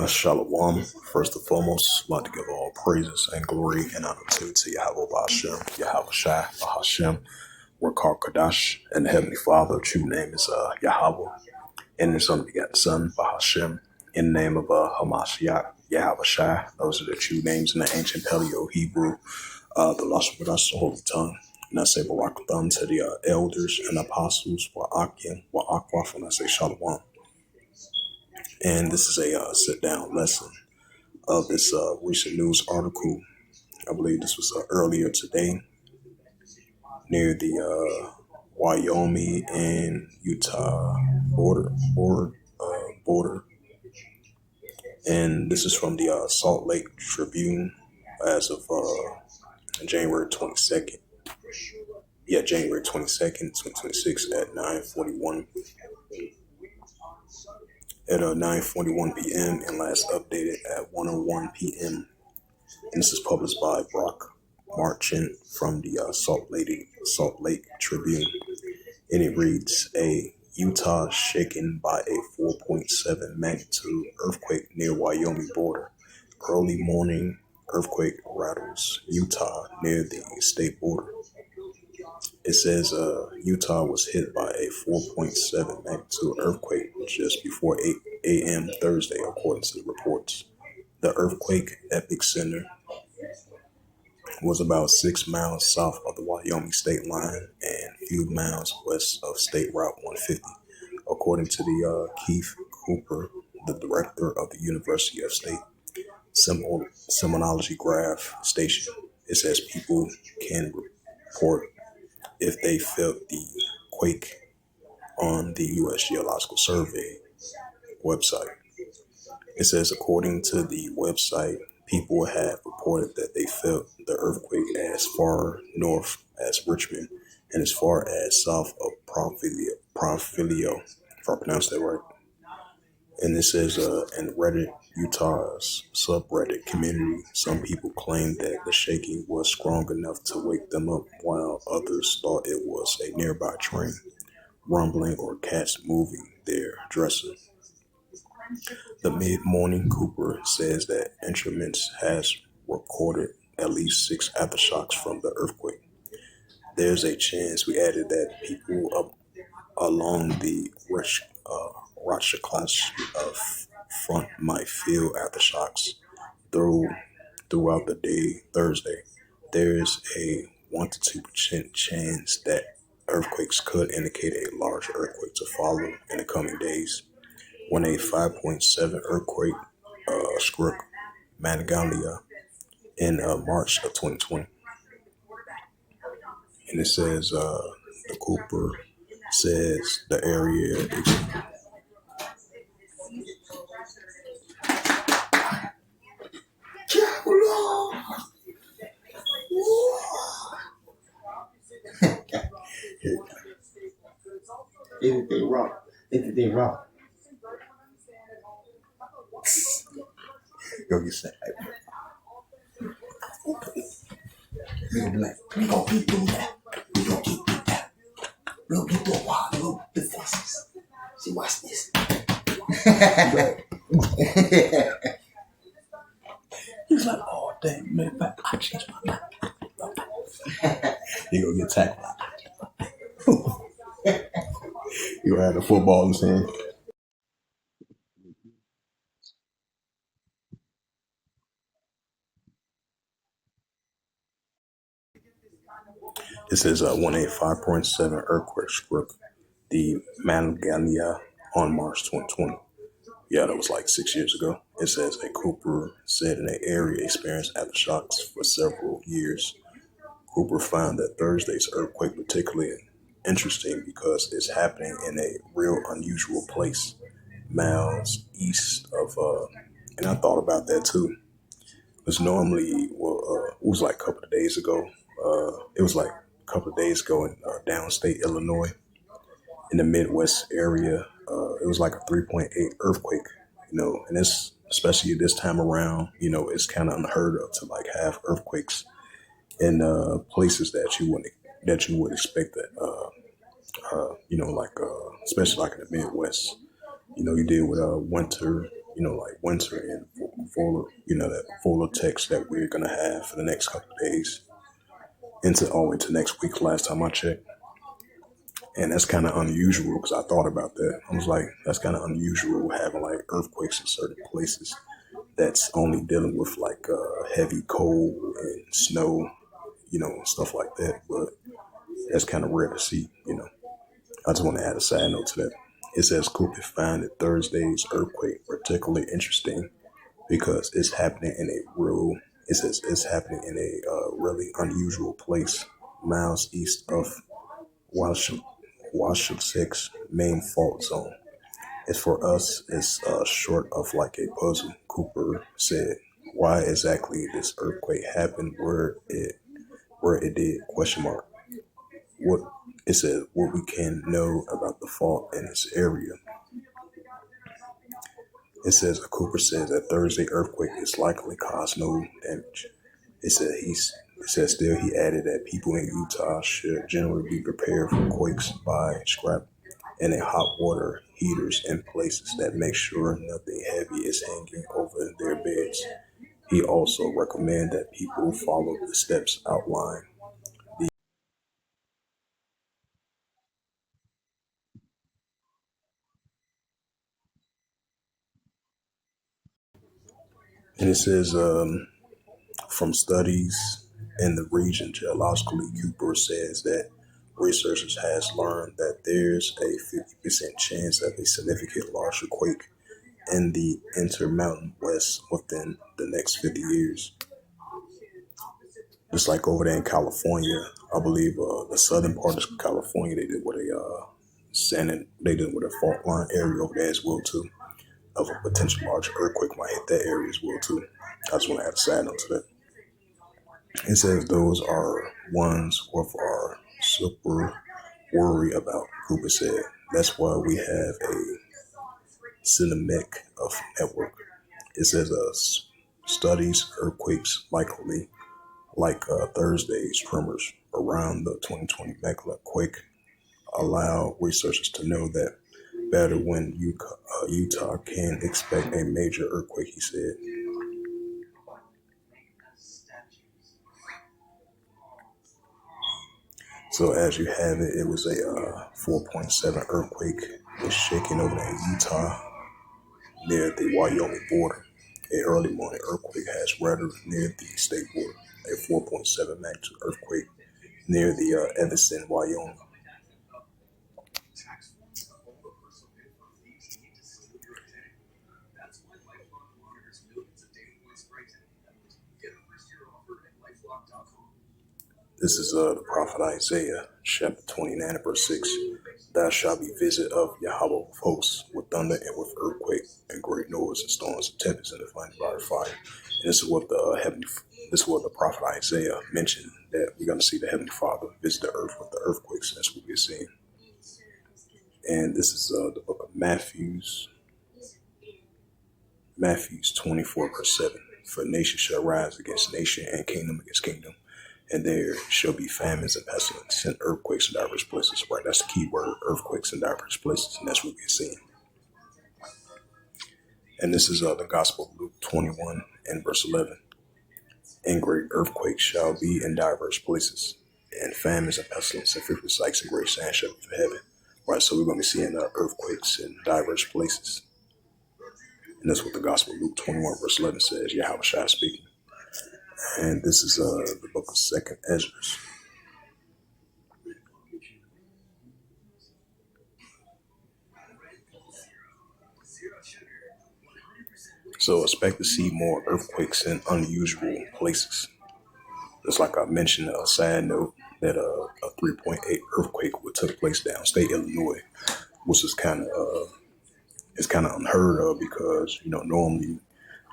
Shalom. First and foremost, I'd like to give all praises and glory and honor to Yahweh Bashem, Yahweh Shai, Bahashem. We're called Kadash, and the Heavenly Father, true name is Yahweh, and His unbegotten Son, Bahashem, in the name of Hamashiach, Yahweh Shai. Those are the true names in the ancient Paleo Hebrew, the Lashon Kodash, the Holy Tongue. And I say Barakathon to the elders and apostles, Wa'akim, Wa'akwaf, and I say Shalom. And this is a sit-down lesson of this recent news article. I believe this was earlier today near the Wyoming and Utah border. And this is from the Salt Lake Tribune as of January 22nd. Yeah, January 22nd, 2026 at 9:41. At 9:41 p.m. and last updated at 1:01 p.m. And this is published by Brock Marchant from the Salt Lake Tribune. And it reads, a Utah shaken by a 4.7 magnitude earthquake near Wyoming border. Early morning earthquake rattles Utah near the state border. It says Utah was hit by a 4.7 magnitude earthquake just before 8 a.m. Thursday, according to the reports. The earthquake epicenter was about 6 miles south of the Wyoming state line and a few miles west of State Route 150, according to the Keith Cooper, the director of the University of State Seismology Graph Station. It says people can report if they felt the quake on the U.S. Geological Survey website. It says, according to the website, people have reported that they felt the earthquake as far north as Richmond and as far as south of Profilio, if I pronounced that right. And it says, in Reddit, Utah's subreddit community, some people claimed that the shaking was strong enough to wake them up, while others thought it was a nearby train rumbling or cats moving their dresser. The mid-morning Cooper says that instruments has recorded at least 6 aftershocks from the earthquake. There's a chance, we added, that people up along the Ratchaklash front might feel aftershocks throughout the day Thursday. There is a 1 to 2% chance that earthquakes could indicate a large earthquake to follow in the coming days. When a 5.7 earthquake struck Mangalia in March of 2020. And it says, the Cooper says the area Anything wrong? Anything wrong? Go get that. We gonna be like, we gonna keep doing that. We gonna keep doing that. We gonna keep doing wild little defenses. See, watch this. He's like, oh damn, man, I changed my mind. He gonna get tackled. You gonna have the football in his hand. It says 185.7 earthquake struck the Mangalia on March 2020. Yeah, that was like 6 years ago. It says a Cooper said in the area experienced aftershocks for several years. Cooper found that Thursday's earthquake particularly interesting because it's happening in a real unusual place, miles east of, and I thought about that too. Because normally, it was like a couple of days ago. It was like a couple of days ago in downstate Illinois, in the Midwest area. It was like a 3.8 earthquake, and it's especially this time around, it's kind of unheard of to like have earthquakes in places that you would expect that especially like in the Midwest. You deal with winter, like winter and full, that full of text that we're gonna have for the next couple of days into all the way to next week. Last time I checked, and that's kind of unusual because I thought about that. I was like, that's kind of unusual having like earthquakes in certain places. That's only dealing with like heavy cold and snow, stuff like that. But that's kind of rare to see. I just want to add a side note to that. It says Cooper found that Thursday's earthquake particularly interesting because it's happening in a real. It says it's happening in a really unusual place, miles east of Washington's main fault zone. It's for us. It's short of like a puzzle. Cooper said, "Why exactly this earthquake happened? Where it did? Question mark. What it said. What we can know about the fault in this area." It says Cooper says that Thursday earthquake is likely caused no damage. It said It says still he added that people in Utah should generally be prepared for quakes by scrap and a hot water heaters in places that make sure nothing heavy is hanging over their beds. He also recommended that people follow the steps outlined. And it says from studies in the region, geologically, Cooper says that researchers has learned that there's a 50% chance of a significant larger quake in the Intermountain West within the next 50 years. Just like over there in California, I believe the southern part of California, they did with a fault line area over there as well too. Of a potential larger earthquake might hit that area as well too. I just want to add a side note to that. It says those are ones worth our super worry about. Cooper said that's why we have a cinematic of network. It says studies earthquakes likely like Thursday's tremors around the 2020 Megala quake allow researchers to know that better when Utah can expect a major earthquake, he said. So as you have it, it was a 4.7 earthquake was shaking over in Utah near the Wyoming border. A early morning earthquake has rattled near the state border. A 4.7 magnitude earthquake near the Evanston, Wyoming. This is the prophet Isaiah, chapter 29, verse 6. Thou shalt be visit of Yahweh of hosts with thunder and with earthquake and great noise and storms and tempests and the fire. And this is what the prophet Isaiah mentioned, that we're going to see the Heavenly Father visit the earth with the earthquakes. That's what we're seeing. And this is the book of Matthew's 24, verse 7. For nation shall rise against nation and kingdom against kingdom. And there shall be famines and pestilence and earthquakes in diverse places. Right, that's the key word, earthquakes in diverse places. And that's what we're seeing. And this is the Gospel of Luke 21 and verse 11. And great earthquakes shall be in diverse places, and famines and pestilence and fearful sights and great signs shall be from heaven. Right, so we're going to be seeing earthquakes in diverse places. And that's what the Gospel of Luke 21 verse 11 says, Yahweh Shai speaking. And this is the book of 2nd Ezra. So expect to see more earthquakes in unusual places. Just like I mentioned, a side note that a 3.8 earthquake would took place downstate Illinois, which is kind of unheard of because normally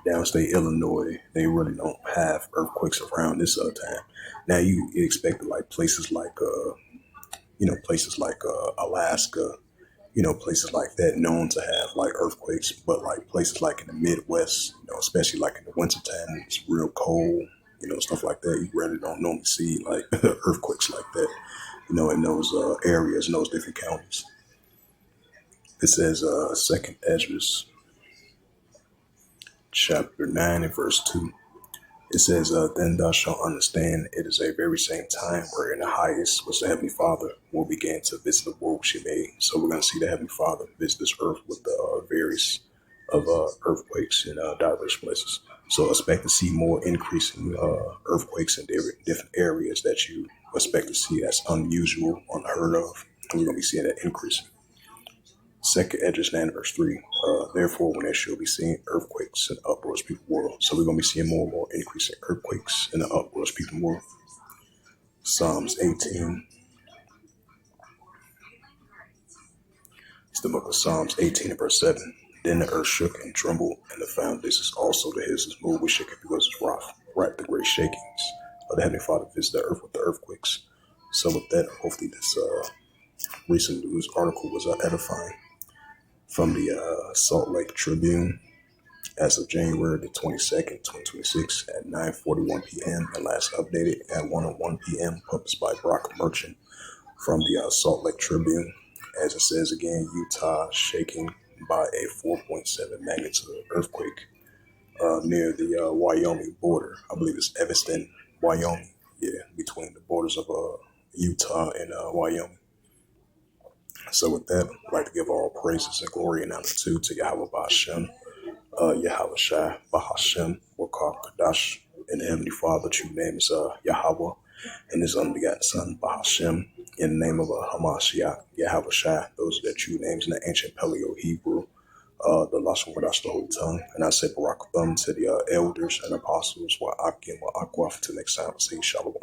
downstate Illinois they really don't have earthquakes around this time. Now you expect like places like Alaska, places like that known to have like earthquakes, but like places like in the Midwest, especially like in the wintertime, it's real cold. stuff like that. You really don't normally see like earthquakes like that, in those areas, in those different counties. It says, Second Ezra, chapter 9 and verse 2. It says, Then thou shalt understand it is a very same time wherein the highest, was the Heavenly Father, will begin to visit the world she made. So we're going to see the Heavenly Father visit this earth with the various of earthquakes in diverse places. So expect to see more increasing earthquakes in different areas that you expect to see that's unusual, unheard of. And we're going to be seeing that increasing. Second Edges 9 verse 3. Therefore, when there shall be seen earthquakes in the uproars people world. So we're going to be seeing more and more increase in earthquakes in the uproars people world. Psalms 18. It's the book of Psalms 18 and verse 7. Then the earth shook and trembled, and the foundations also the hills moved with shaking because it's right, the great shakings of the Heavenly Father visits the earth with the earthquakes. So with that, hopefully this recent news article was edifying from the Salt Lake Tribune as of January the 22nd, 2026 at 9:41 p.m. and last updated at 1:01 p.m. published by Brock Merchant from the Salt Lake Tribune. As it says again, Utah shaking by a 4.7 magnitude earthquake near the Wyoming border. I believe it's Evanston, Wyoming. Yeah, between the borders of Utah and Wyoming. So with that, I'd like to give all praises and glory and honor to Yahweh Ba'ashem, Yahweh Shai, Bahashem, Wakar Kadash, and the Heavenly Father, true name is Yahweh, and his unbegotten Son, Bahashem, in the name of Hamashiach, Yahweh Shai. Those are the true names in the ancient Paleo Hebrew, the Lashon Kodash, the Holy Tongue. And I say Barak Thumb to the elders and apostles, wa Akim, wa Akwaf, to next time, say Shalom.